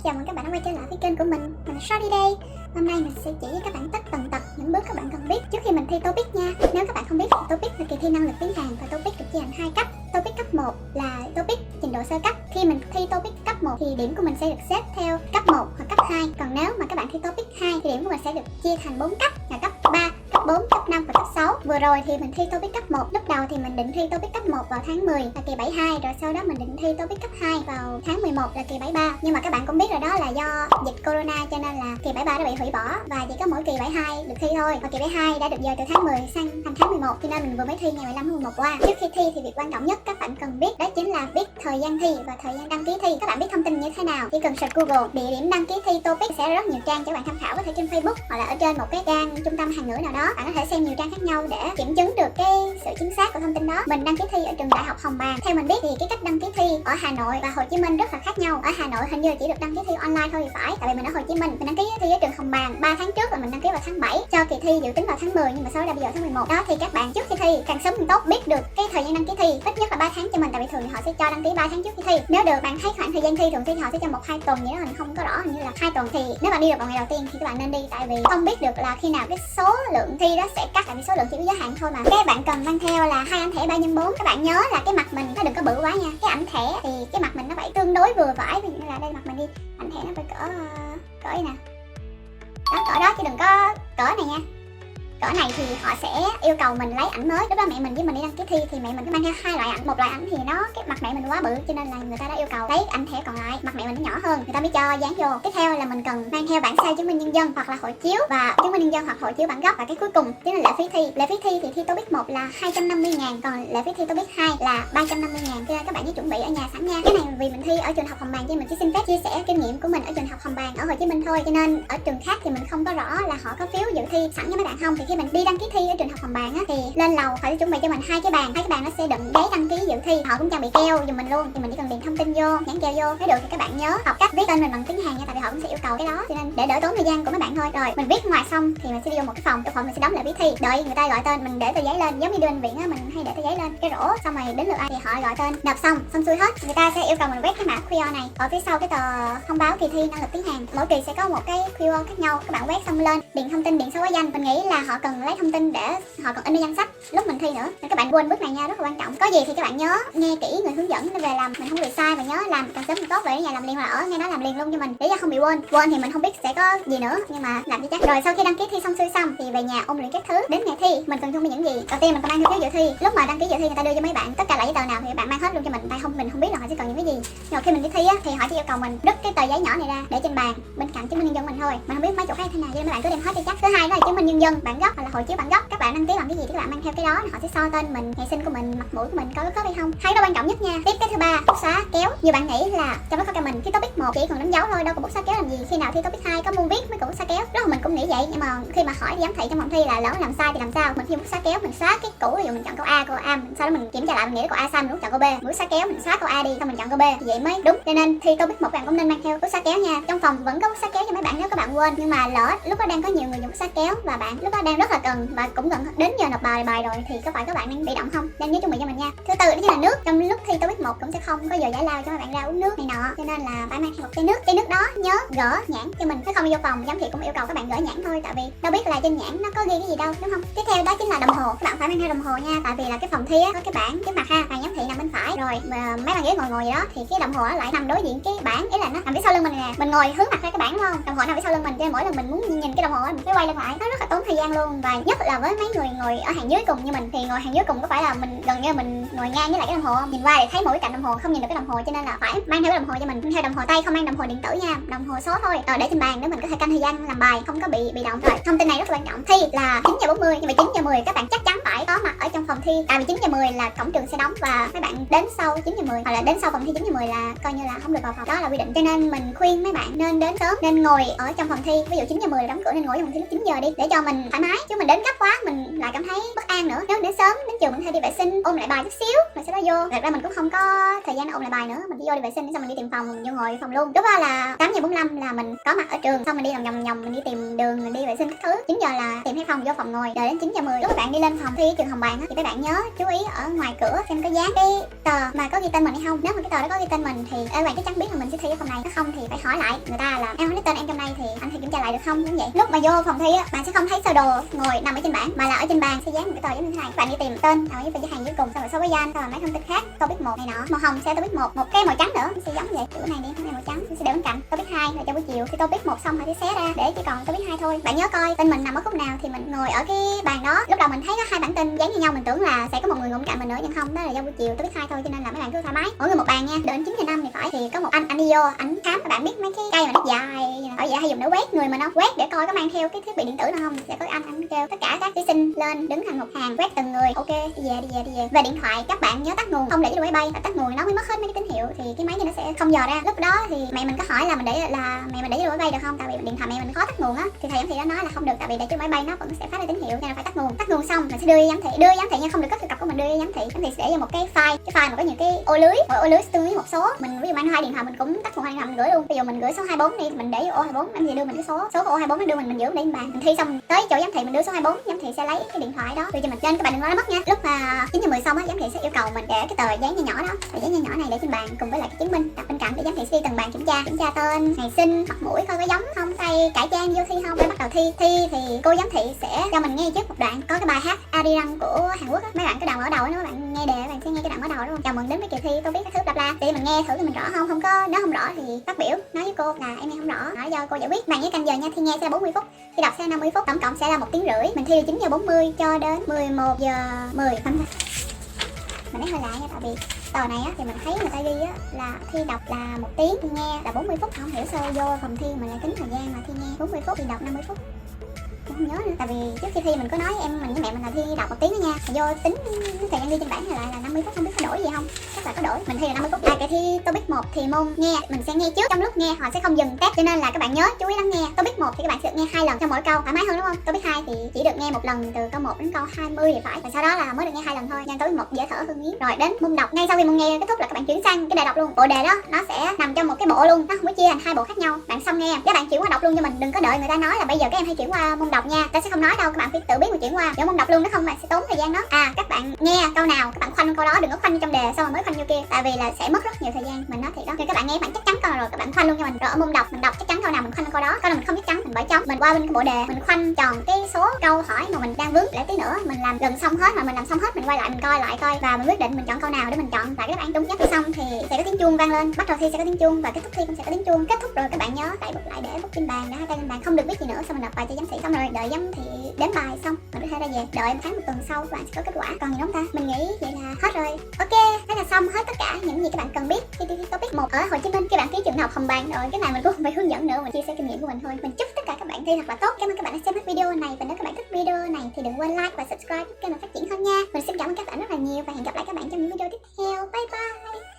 Chào mừng các bạn đã quay trở lại với kênh của mình là Shorty đây. Hôm nay mình sẽ chỉ với các bạn tất tần tật những bước các bạn cần biết trước khi mình thi TOEIC nha. Nếu các bạn không biết thì TOEIC là kỳ thi năng lực tiếng Hàn và TOEIC được chia thành 2 cấp. TOEIC cấp 1 là TOEIC trình độ sơ cấp. Khi mình thi TOEIC cấp 1 thì điểm của mình sẽ được xếp theo cấp 1 hoặc cấp 2. Còn nếu mà các bạn thi TOEIC 2 thì điểm của mình sẽ được chia thành 4 cấp là cấp 3, cấp 4, cấp 5 và cấp 6. Vừa rồi thì mình thi TOEIC cấp 1. Lúc đầu thì mình định thi TOEIC cấp 1 vào tháng 10 là kỳ 72, rồi sau đó mình định thi TOEIC cấp 2 vào tháng 11 là kỳ 73. Nhưng mà các bạn cũng biết rồi đó, là do dịch corona cho nên là kỳ 73 đã bị hủy bỏ và chỉ có mỗi kỳ 72 được thi thôi. Và kỳ 72 đã được dời từ tháng 10 sang thành tháng 11, cho nên mình vừa mới thi ngày 15 tháng 11 qua. Trước khi thi thì việc quan trọng nhất các bạn cần biết đó chính là biết thời gian thi và thời gian đăng ký thi. Các bạn biết thông tin như thế nào? Chỉ cần search Google địa điểm đăng ký thi TOEIC sẽ rất nhiều trang cho bạn tham khảo, có thể trên Facebook hoặc là ở trên một cái trang trung tâm Hàn ngữ nào đó. Bạn có thể xem nhiều trang khác nhau để kiểm chứng được cái sự chính xác của thông tin đó. Mình đăng ký thi ở trường Đại học Hồng Bàng. Theo mình biết thì cái cách đăng ký thi ở Hà Nội và Hồ Chí Minh rất là khác nhau. Ở Hà Nội hình như chỉ được đăng ký thi online thôi thì phải. Tại vì mình ở Hồ Chí Minh, mình đăng ký thi ở trường Hồng Bàng 3 tháng trước và mình đăng ký vào tháng 7 cho kỳ thi dự tính vào tháng 10, nhưng mà sau đó đã bị dời tháng 11. Đó thì các bạn trước khi thi càng sớm càng tốt, biết được cái thời gian đăng ký thi ít nhất là 3 tháng cho mình, tại vì thường thì họ sẽ cho đăng ký 3 tháng trước khi thi. Nếu được bạn thấy khoảng thời gian thi thường thì họ sẽ cho 1-2 tuần vậy đó, mình không có rõ, hình như là 2 tuần. Thì nếu bạn đi được vào ngày đầu tiên thì các bạn nên đi, tại vì không biết được là khi nào cái số lượng thi đó sẽ cắt, tại vì số lượng chỉ có giới hạn thôi mà. Cái bạn cần mang theo là 2 ảnh thẻ 3x4. Các bạn nhớ là cái mặt mình nó đừng có bự quá nha. Cái ảnh thẻ thì cái mặt mình nó phải tương đối vừa phải, ví dụ như là đây mặt mình đi, ảnh thẻ nó phải cỡ này nè, đó cỡ đó chứ đừng có cỡ này nha. Cỡ này thì họ sẽ yêu cầu mình lấy ảnh mới. Lúc đó mẹ mình với mình đi đăng ký thi thì mẹ mình cứ mang theo 2 loại ảnh. Một loại ảnh thì nó cái mặt mẹ mình quá bự cho nên là người ta đã yêu cầu lấy ảnh thẻ còn lại mặt mẹ mình nó nhỏ hơn, người ta mới cho dán vô. Tiếp theo là mình cần mang theo bản sao chứng minh nhân dân hoặc là hộ chiếu, và chứng minh nhân dân hoặc hộ chiếu bản gốc. Và cái cuối cùng chính là lệ phí thi. Lệ phí thi thì thi TOEIC 1 là 250.000, còn lệ phí thi TOEIC 2 là 350.000. Cho nên các bạn nhớ chuẩn bị ở nhà sẵn nha. Cái này vì mình thi ở trường học Hồng Bàng cho mình chỉ xin phép chia sẻ kinh nghiệm của mình ở trường học Hồng Bàng ở Hồ Chí Minh thôi, cho nên ở trường khác thì mình không có rõ là họ có phiếu dự thi sẵn với mấy bạn không. Thì khi mình đi đăng ký thi ở trường học Hồng Bàng á thì lên lầu họ sẽ chuẩn bị cho mình 2 cái bàn nó sẽ đựng giấy đăng ký dự thi. Họ cũng trang bị keo giùm mình luôn, thì mình chỉ cần điền thông tin vô, dán keo vô. Nếu được thì các bạn nhớ học cách viết tên mình bằng tiếng Hàn nha, tại vì họ cũng sẽ yêu cầu cái đó, cho nên để đỡ tốn thời gian của mấy bạn thôi. Rồi mình viết ngoài xong thì mình sẽ đi vô một cái phòng mình sẽ đóng lại phí thi, đợi người ta gọi tên, mình để tờ giấy lên, giống như đi bệnh viện á, mình hay để tờ giấy lên cái rổ, xong rồi đến lượt ai thì họ gọi tên, nộp xong xuôi hết, người ta sẽ yêu cầu mình quét cái mã QR này ở phía sau cái tờ thông báo kỳ thi năng lực tiếng Hàn. Mỗi kỳ sẽ có một cái QR khác nhau, các bạn quét xong lên điền thông tin, điền số báo danh. Mình nghĩ là họ cần lấy thông tin để họ còn in danh sách lúc mình thi nữa, nên các bạn quên bước này nha, rất là quan trọng. Có gì thì các bạn nhớ nghe kỹ người hướng dẫn để về làm, mình không bị sai, và nhớ làm càng sớm càng tốt. Về ở nhà làm liền, là ở ngay đó làm liền luôn cho mình, để cho không bị quên thì mình không biết sẽ có gì nữa, nhưng mà làm cho chắc. Rồi sau khi đăng ký thi xong xuôi xong thì về nhà ôn luyện các thứ. Đến ngày thi mình cần chuẩn bị những gì? Đầu tiên mình còn mang theo phiếu dự thi. Lúc mà đăng ký dự thi người ta đưa cho mấy bạn tất cả loại giấy tờ nào thì bạn mang hết luôn cho mình, tại mình không biết là họ sẽ cần những cái gì. Nhưng mà khi mình đi thi á thì họ chỉ yêu cầu mình đứt cái tờ giấy nhỏ này ra để trên bàn bên cạnh chứng minh nhân dân mình thôi, mình không biết mấy chỗ khác thế nào, cho nên mấy bạn cứ đem hết cho chắc. Thứ hai đó là chứng minh nhân dân bản gốc hoặc là hộ chiếu bản gốc. Các bạn đăng ký bằng cái gì thì các bạn mang theo cái đó, họ sẽ so tên mình, ngày sinh của mình, mặt mũi của mình có khớp hay không. Hay đó quan trọng nhất nha. Tiếp cái thứ ba, bút xóa kéo. Nhiều bạn nghĩ là trong đó có mình khi TOEIC 1 chỉ còn đánh dấu thôi, đâu có bút xóa kéo làm gì, khi nào thi TOEIC 2 có môn viết mới có bút xóa kéo. Lúc mà mình cũng nghĩ vậy, nhưng mà khi mà hỏi giám thị trong phòng thi là lỡ làm sai thì làm sao, mình khi bút xóa kéo mình xóa cái cũ, ví dụ mình chọn câu A, sau đó mình kiểm tra lại mình nghĩ câu A sai, mình chọn câu B, bút xóa kéo mình xóa câu A đi, xong mình chọn câu B thì vậy mới đúng. Cho nên thi TOEIC 1 bạn cũng nên mang theo bút xóa kéo nha. Trong phòng vẫn có bút xóa kéo cho mấy bạn nếu các bạn quên, nhưng mà lỡ lúc đó đang có nhiều người dùng bút xóa kéo và bạn lúc đó đang rất là cần và cũng gần đến giờ nộp bài rồi thì có phải các bạn đang bị động không, nên nhớ chuẩn bị cho mình nha. Thứ tư đó chính là nước. Trong lúc thi TOEIC 1 cũng sẽ không có giờ giải lao cho các bạn ra uống nước này nọ, cho nên là phải mang theo một cái nước đó nhớ gỡ nhãn cho mình, nếu không vô phòng giám thị cũng yêu cầu các bạn gỡ nhãn thôi, tại vì đâu biết là trên nhãn nó có ghi cái gì đâu, đúng không? Tiếp theo đó chính là đồng hồ. Các bạn phải mang theo đồng hồ nha, tại vì là cái phòng thi á có cái bảng trước mặt ha, bàn giám thị nằm bên phải, rồi mà mấy bàn ghế ngồi vậy đó thì cái đồng hồ nó lại nằm đối diện cái bảng, ý là nó nằm phía sau lưng mình nè, mình ngồi hướng mặt ra cái bảng đúng không, đồng hồ nằm phía sau lưng mình, cho nên mỗi lần mình muốn nhìn cái đồng hồ mình phải quay lưng lại, nó rất là tốn thời gian luôn. Và nhất là với mấy người ngồi ở hàng dưới cùng như mình, thì ngồi hàng dưới cùng có phải là mình gần như mình ngồi ngang với lại cái đồng hồ không, nhìn qua thì thấy mỗi cạnh đồng hồ không nhìn được cái đồng hồ, cho nên là phải mang theo cái đồng hồ cho mình. Theo đồng hồ tay, không mang đồng hồ điện tử nha, đồng hồ số thôi, để trên bàn để mình có thể canh thời gian làm bài, không có bị động. Rồi thông tin này rất là quan trọng. Thi là 9:40, nhưng mà 9:10 các bạn chắc chắn phải có mặt ở trong phòng thi, tại vì 9:10 là cổng trường sẽ đóng và các bạn đến sau 9:10 hoặc là đến sau phòng thi 9:10 là coi như là không được vào phòng, đó là quy định. Cho nên mình khuyên mấy bạn nên đến sớm, nên ngồi ở trong phòng thi. Ví dụ 9:10 đóng cửa nên ngồi trong phòng thi lúc 9 giờ đi, để cho mình thoải mái mái, chứ mình đến gấp quá mình lại cảm thấy bất an nữa. Nếu đến sớm đến trường mình hay đi vệ sinh ôn lại bài chút xíu rồi sau đó vô. Thật ra mình cũng không có thời gian ôn lại bài nữa, mình chỉ vô đi vệ sinh xong mình đi tìm phòng, mình vô ngồi phòng luôn. Lúc đó là 8:45 là mình có mặt ở trường, xong mình đi lòng vòng mình đi tìm đường, mình đi vệ sinh các thứ. 9 giờ là tìm thấy phòng vô phòng ngồi, đợi đến 9:10 lúc các bạn đi lên phòng thi trường Hồng Bàng á, thì các bạn nhớ chú ý ở ngoài cửa xem có dán cái tờ mà có ghi tên mình hay không. Nếu mà cái tờ đó có ghi tên mình thì các bạn chắc chắn biết là mình sẽ thi ở phòng này, nếu không thì phải hỏi lại người ta là em không biết tên em trong đây thì anh thì kiểm tra lại được không, giống vậy. Lúc mà vô phòng thi á, bạn sẽ không thấy sơ đồ ngồi nằm ở trên bảng, mà là ở trên bàn sẽ dán một cái tờ giống như thế này. Các bạn đi tìm tên ở với hàng dưới cùng, xong rồi số báo danh, xong rồi mấy thông tin khác, topic 1 này nọ, màu hồng sẽ topic 1, một cái màu trắng nữa sẽ giống vậy. Kiểu này đi, cái này màu trắng sẽ để bên cạnh. Topic 2 là cho buổi chiều, thì topic 1 xong rồi sẽ xé ra để chỉ còn topic 2 thôi. Bạn nhớ coi tên mình nằm ở khúc nào thì mình ngồi ở cái bàn đó. Lúc đầu mình thấy có hai bản tin dán như nhau, mình tưởng là sẽ có một người ngồi bên cạnh mình nữa, nhưng không, đó là do buổi chiều topic 2 thôi, cho nên là mấy bạn cứ thoải mái, mỗi người một bàn nha. Đến 9:05 thì phải, thì có một anh đi vô, anh khám. Các bạn biết mấy cái cây mà nó dài ở vậy hay dùng để quét người mình không? Quét để coi có mang theo cái thiết bị điện tử nào không. Sẽ có anh kêu tất cả các thí sinh lên đứng thành một hàng quét từng người. Ok, đi về. Về điện thoại các bạn nhớ tắt nguồn, không để cho máy bay, và tắt nguồn nó mới mất hết mấy cái tín hiệu thì cái máy này nó sẽ không dò ra. Lúc đó thì mẹ mình có hỏi là mẹ mình để cho máy bay được không, tại vì điện thoại mẹ mình khó tắt nguồn á, thì thầy giám thị đó nói là không được, tại vì để cho máy bay nó vẫn sẽ phát ra tín hiệu nên là phải tắt nguồn xong mình sẽ đưa giám thị nha, không được cất thư cập của mình, đưa giám thị sẽ để vào một cái file mà có nhiều cái ô lưới, mỗi ô lưới tương ứng một số. Mình ví dụ mang hai điện thoại mình cũng tắt nguồn hai điện thoại mình gửi luôn. Ví dụ mình gửi số 24 đi, mình để vô ô 24, anh gì đưa mình cái số của ô 24 nó đưa mình giữ để lên bàn. Mình thi xong tới chỗ giám thị mình đưa số 24, giám thị sẽ lấy cái điện thoại đó đưa cho mình. Nên các bạn đừng lo nó mất nha. Lúc mà 9:10 xong á, giám thị sẽ yêu cầu mình để cái tờ dán nhỏ nhỏ đó, tờ dán nhỏ này để trên bàn cùng với lại cái chứng minh đặt bên cạnh, để giám thị sẽ đi từng bàn kiểm tra tên, ngày sinh, mặt mũi coi có giống không, tay cải trang vô thi không. Để bắt đầu thi thì cô giám thị sẽ cho mình nghe trước một đoạn có cái bài hát Arirang của Hàn Quốc á. Mấy bạn cái đoạn mở đầu đó, các bạn nghe đề các bạn sẽ nghe cái đoạn mở đầu đó luôn. Chào mừng đến với kỳ thi tôi biết các thứ bla bla, thì mình nghe thử thì mình rõ không có, nếu không rõ thì phát biểu nói với cô là em nghe không rõ, nói do cô giải quyết. Bạn nhớ canh giờ nha, thi nghe sẽ là 40 phút, thi đọc sẽ là 50 phút, tổng cộng sẽ là 1 tiếng rưỡi. Mình thi từ 9:40 cho đến 11:10. Mình nói hơi lạ nha, tại vì tờ này á thì mình thấy người ta ghi á là thi đọc là 1 tiếng, thi nghe là 40 phút. Không hiểu sao vô phòng thi mình lại tính thời gian mà thi nghe 40 phút, thi đọc 50 phút. Mình không nhớ nữa, tại vì trước khi thi mình có nói mình với mẹ mình là thi đọc 1 tiếng đó nha, vô tính thời gian ghi trên bảng lại là 50 phút, không biết có đổi gì không, chắc là có đổi. Mình thi là 50 phút. Cái thi topic 1 thì môn nghe mình sẽ nghe trước, trong lúc nghe họ sẽ không dừng test, cho nên là các bạn nhớ chú ý lắng nghe. Topic 1 thì các bạn sẽ được nghe 2 lần cho mỗi câu, thoải mái hơn đúng không? Topic 2 thì chỉ được nghe 1 lần từ câu 1 đến câu 20 thì phải, và sau đó là mới được nghe 2 lần thôi, nên topic 1 dễ thở hơn miếng. Rồi đến môn đọc, ngay sau khi môn nghe kết thúc là các bạn chuyển sang cái đề đọc luôn. Bộ đề đó nó sẽ nằm trong một cái bộ luôn, nó không có chia thành 2 bộ khác nhau. Bạn xong nghe các bạn chuyển qua đọc luôn cho mình, đừng có đợi người ta nói là bây giờ các em hay chuyển qua môn đọc nha, ta sẽ không nói đâu, các bạn phải tự biết mà chuyển qua để môn đọc luôn, nó không bạn sẽ tốn thời gian đó. Các bạn nghe câu nào các bạn khoanh câu đó, đừng có khoanh trong đề xong rồi mới khoanh vô kia, tại vì là sẽ mất rất nhiều thời gian. Mình nói thiệt đó, thì các bạn nghe bạn chắc chắn câu nào rồi các bạn khoanh luôn cho mình. Rồi ở môn đọc mình đọc chắc chắn câu nào mình khoanh câu đó, câu nào mình không chắc chắn mình bỏ trống, mình qua bên cái bộ đề mình khoanh tròn cái số câu hỏi mà mình đang vướng lại tí nữa, mình làm gần xong hết, mà mình làm xong hết mình quay lại mình coi và mình quyết định mình chọn câu nào để mình chọn tại các bạn đúng nhất. Thì xong thì sẽ có tiếng chuông vang lên, bắt đầu thi sẽ có tiếng chuông và kết thúc thi cũng sẽ có tiếng chuông. Kết thúc rồi các bạn nhớ đẩy bút lại để bút trên bàn, để hai tay lên bàn, không được viết gì nữa, xong mình nộp bài cho giám thị. Xong rồi đợi giám thị đến bài xong mình có thể ra về, đợi 1 tháng 1 tuần sau các bạn sẽ có kết quả. Còn gì đúng không ta? Mình nghĩ vậy là hết rồi. Ok, thế là xong hết tất cả những gì các bạn cần biết khi đi topic 1 ở Hồ Chí Minh. Các bạn ký trường học Hồng Bàng rồi, cái này mình cũng không phải hướng dẫn nữa, mình chia sẻ kinh nghiệm của mình thôi. Mình chúc tất cả các bạn thi thật là tốt. Cảm ơn các bạn đã xem hết video này, và nếu các bạn thích video này thì đừng quên like và subscribe giúp kênh mình phát triển hơn nha. Mình xin cảm ơn các bạn rất là nhiều và hẹn gặp lại các bạn trong những video tiếp theo. Bye bye.